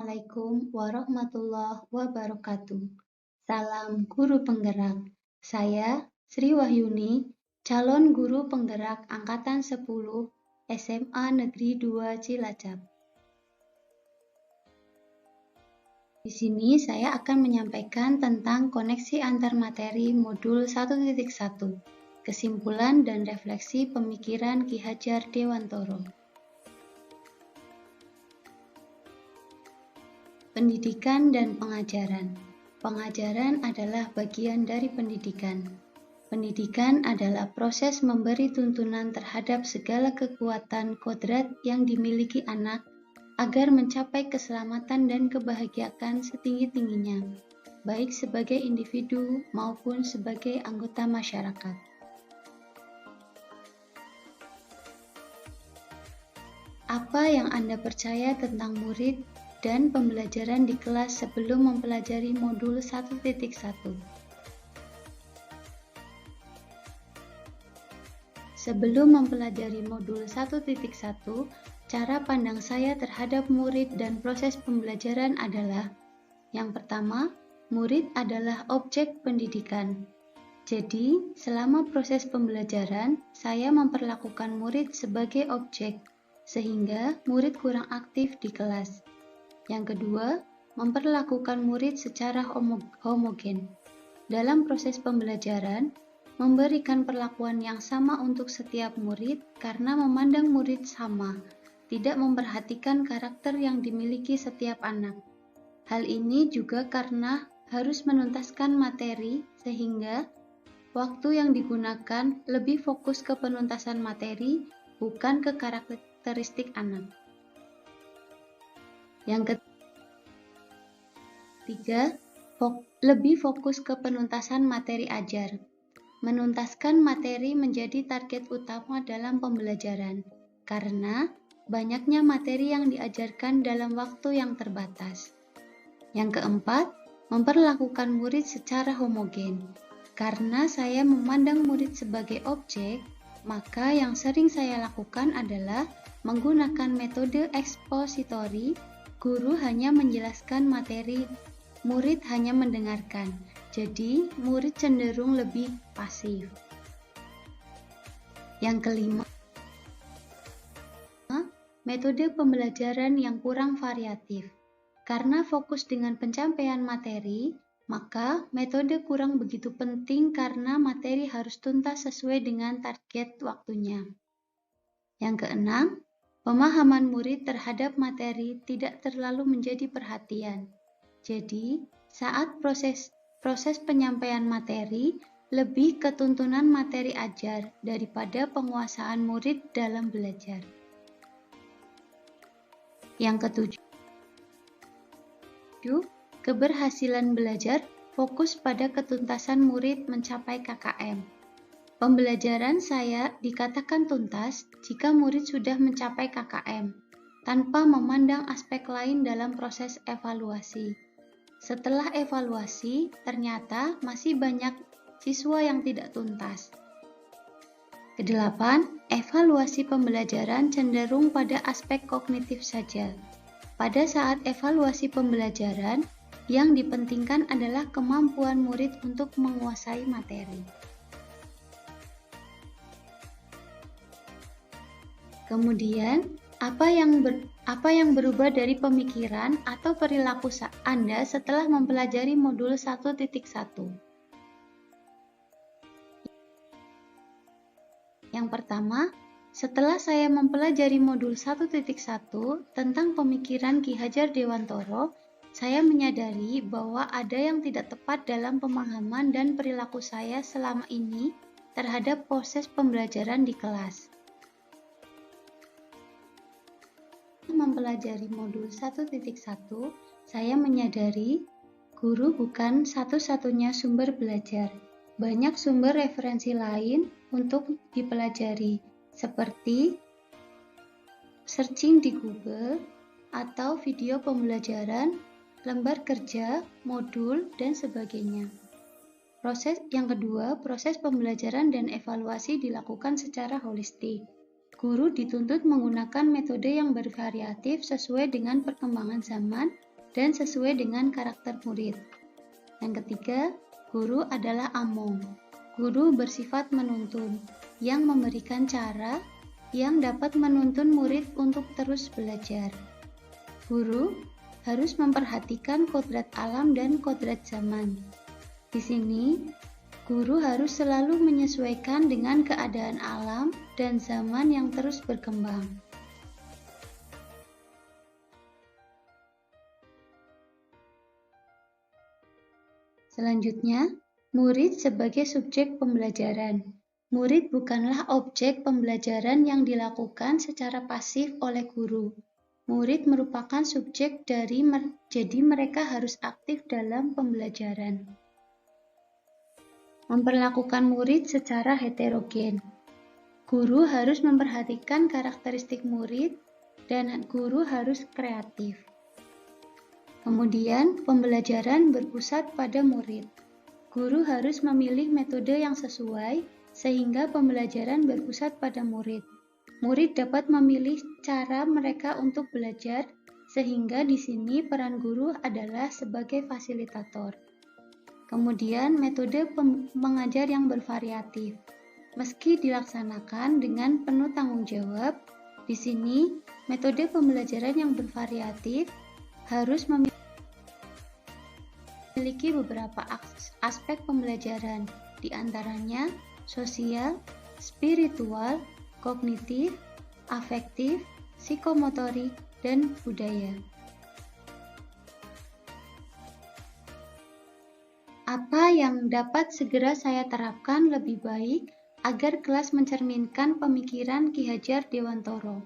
Assalamualaikum warahmatullahi wabarakatuh. Salam guru penggerak. Saya Sri Wahyuni, calon guru penggerak angkatan 10 SMA Negeri 2 Cilacap. Di sini saya akan menyampaikan tentang koneksi antar materi modul 1.1, kesimpulan dan refleksi pemikiran Ki Hajar Dewantoro. Pendidikan dan pengajaran. Pengajaran adalah bagian dari pendidikan. Pendidikan adalah proses memberi tuntunan terhadap segala kekuatan kodrat yang dimiliki anak agar mencapai keselamatan dan kebahagiaan setinggi-tingginya, baik sebagai individu maupun sebagai anggota masyarakat. Apa yang Anda percaya tentang murid dan pembelajaran di kelas sebelum mempelajari modul 1.1? Sebelum mempelajari modul 1.1, cara pandang saya terhadap murid dan proses pembelajaran adalah: yang pertama, murid adalah objek pendidikan. Jadi, selama proses pembelajaran, saya memperlakukan murid sebagai objek, sehingga murid kurang aktif di kelas. Yang kedua, memperlakukan murid secara homogen. Dalam proses pembelajaran, memberikan perlakuan yang sama untuk setiap murid karena memandang murid sama, tidak memperhatikan karakter yang dimiliki setiap anak. Hal ini juga karena harus menuntaskan materi sehingga waktu yang digunakan lebih fokus ke penuntasan materi, bukan ke karakteristik anak. Yang ketiga, lebih fokus ke penuntasan materi ajar. Menuntaskan materi menjadi target utama dalam pembelajaran, karena banyaknya materi yang diajarkan dalam waktu yang terbatas. Yang keempat, memperlakukan murid secara homogen. Karena saya memandang murid sebagai objek, maka yang sering saya lakukan adalah menggunakan metode ekspositori. Guru hanya menjelaskan materi, murid hanya mendengarkan. Jadi, murid cenderung lebih pasif. Yang kelima, metode pembelajaran yang kurang variatif. Karena fokus dengan pencapaian materi, maka metode kurang begitu penting karena materi harus tuntas sesuai dengan target waktunya. Yang keenam, pemahaman murid terhadap materi tidak terlalu menjadi perhatian. Jadi, saat proses penyampaian materi, lebih ke tuntunan materi ajar daripada penguasaan murid dalam belajar. Yang ketujuh, keberhasilan belajar fokus pada ketuntasan murid mencapai KKM. Pembelajaran saya dikatakan tuntas jika murid sudah mencapai KKM, tanpa memandang aspek lain dalam proses evaluasi. Setelah evaluasi, ternyata masih banyak siswa yang tidak tuntas. Kedelapan, evaluasi pembelajaran cenderung pada aspek kognitif saja. Pada saat evaluasi pembelajaran, yang dipentingkan adalah kemampuan murid untuk menguasai materi. Kemudian, apa yang berubah dari pemikiran atau perilaku Anda setelah mempelajari modul 1.1? Yang pertama, setelah saya mempelajari modul 1.1 tentang pemikiran Ki Hajar Dewantoro, saya menyadari bahwa ada yang tidak tepat dalam pemahaman dan perilaku saya selama ini terhadap proses pembelajaran di kelas. Mempelajari modul 1.1, saya menyadari guru bukan satu-satunya sumber belajar. Banyak sumber referensi lain untuk dipelajari, seperti searching di Google atau video pembelajaran, lembar kerja, modul, dan sebagainya. Yang kedua, proses pembelajaran dan evaluasi dilakukan secara holistik. Guru dituntut menggunakan metode yang bervariatif sesuai dengan perkembangan zaman dan sesuai dengan karakter murid. Yang ketiga, guru adalah among. Guru bersifat menuntun, yang memberikan cara yang dapat menuntun murid untuk terus belajar. Guru harus memperhatikan kodrat alam dan kodrat zaman. Di sini, guru harus selalu menyesuaikan dengan keadaan alam dan zaman yang terus berkembang. Selanjutnya, murid sebagai subjek pembelajaran. Murid bukanlah objek pembelajaran yang dilakukan secara pasif oleh guru. Murid merupakan subjek jadi mereka harus aktif dalam pembelajaran. Memperlakukan murid secara heterogen. Guru harus memperhatikan karakteristik murid dan guru harus kreatif. Kemudian, pembelajaran berpusat pada murid. Guru harus memilih metode yang sesuai sehingga pembelajaran berpusat pada murid. Murid dapat memilih cara mereka untuk belajar, sehingga di sini peran guru adalah sebagai fasilitator. Kemudian, metode mengajar yang bervariatif. Meski dilaksanakan dengan penuh tanggung jawab, di sini metode pembelajaran yang bervariatif harus memiliki beberapa aspek pembelajaran, di antaranya sosial, spiritual, kognitif, afektif, psikomotorik, dan budaya. Apa yang dapat segera saya terapkan lebih baik agar kelas mencerminkan pemikiran Ki Hajar Dewantoro?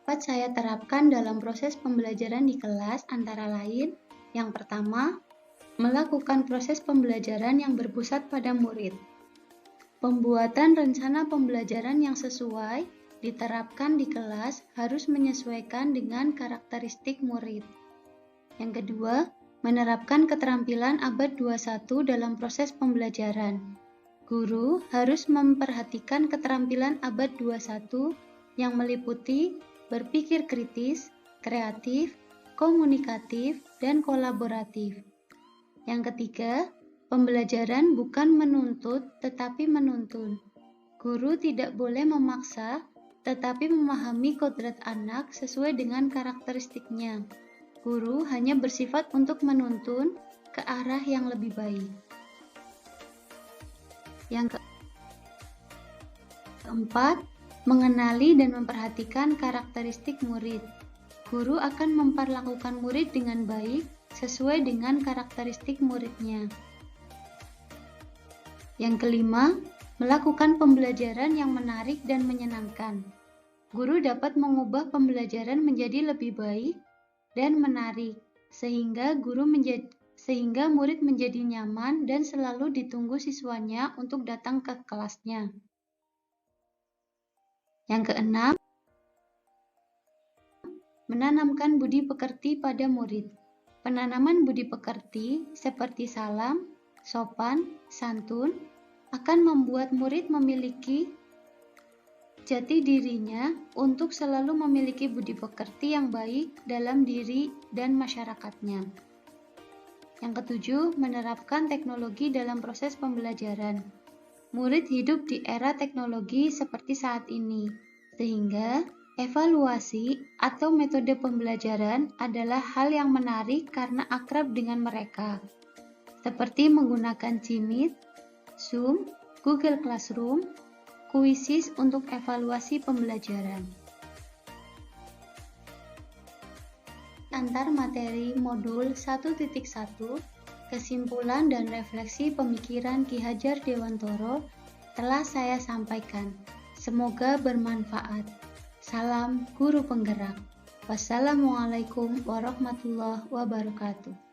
Dapat saya terapkan dalam proses pembelajaran di kelas antara lain, yang pertama, melakukan proses pembelajaran yang berpusat pada murid. Pembuatan rencana pembelajaran yang sesuai diterapkan di kelas harus menyesuaikan dengan karakteristik murid. Yang kedua, menerapkan keterampilan abad 21 dalam proses pembelajaran. Guru harus memperhatikan keterampilan abad 21 yang meliputi berpikir kritis, kreatif, komunikatif, dan kolaboratif. Yang ketiga, pembelajaran bukan menuntut tetapi menuntun. Guru tidak boleh memaksa tetapi memahami kodrat anak sesuai dengan karakteristiknya. Guru hanya bersifat untuk menuntun ke arah yang lebih baik. Yang keempat, mengenali dan memperhatikan karakteristik murid. Guru akan memperlakukan murid dengan baik sesuai dengan karakteristik muridnya. Yang kelima, melakukan pembelajaran yang menarik dan menyenangkan. Guru dapat mengubah pembelajaran menjadi lebih baik dan menarik, sehingga murid menjadi nyaman dan selalu ditunggu siswanya untuk datang ke kelasnya. Yang keenam, menanamkan budi pekerti pada murid. Penanaman budi pekerti seperti salam, sopan, santun akan membuat murid memiliki jati dirinya untuk selalu memiliki budi pekerti yang baik dalam diri dan masyarakatnya. Yang ketujuh, menerapkan teknologi dalam proses pembelajaran. Murid hidup di era teknologi seperti saat ini, sehingga evaluasi atau metode pembelajaran adalah hal yang menarik karena akrab dengan mereka, seperti menggunakan Jimit, Zoom, Google Classroom, Quizzes untuk evaluasi pembelajaran. Antar materi modul 1.1, kesimpulan dan refleksi pemikiran Ki Hajar Dewantoro telah saya sampaikan. Semoga bermanfaat. Salam Guru Penggerak. Wassalamualaikum warahmatullahi wabarakatuh.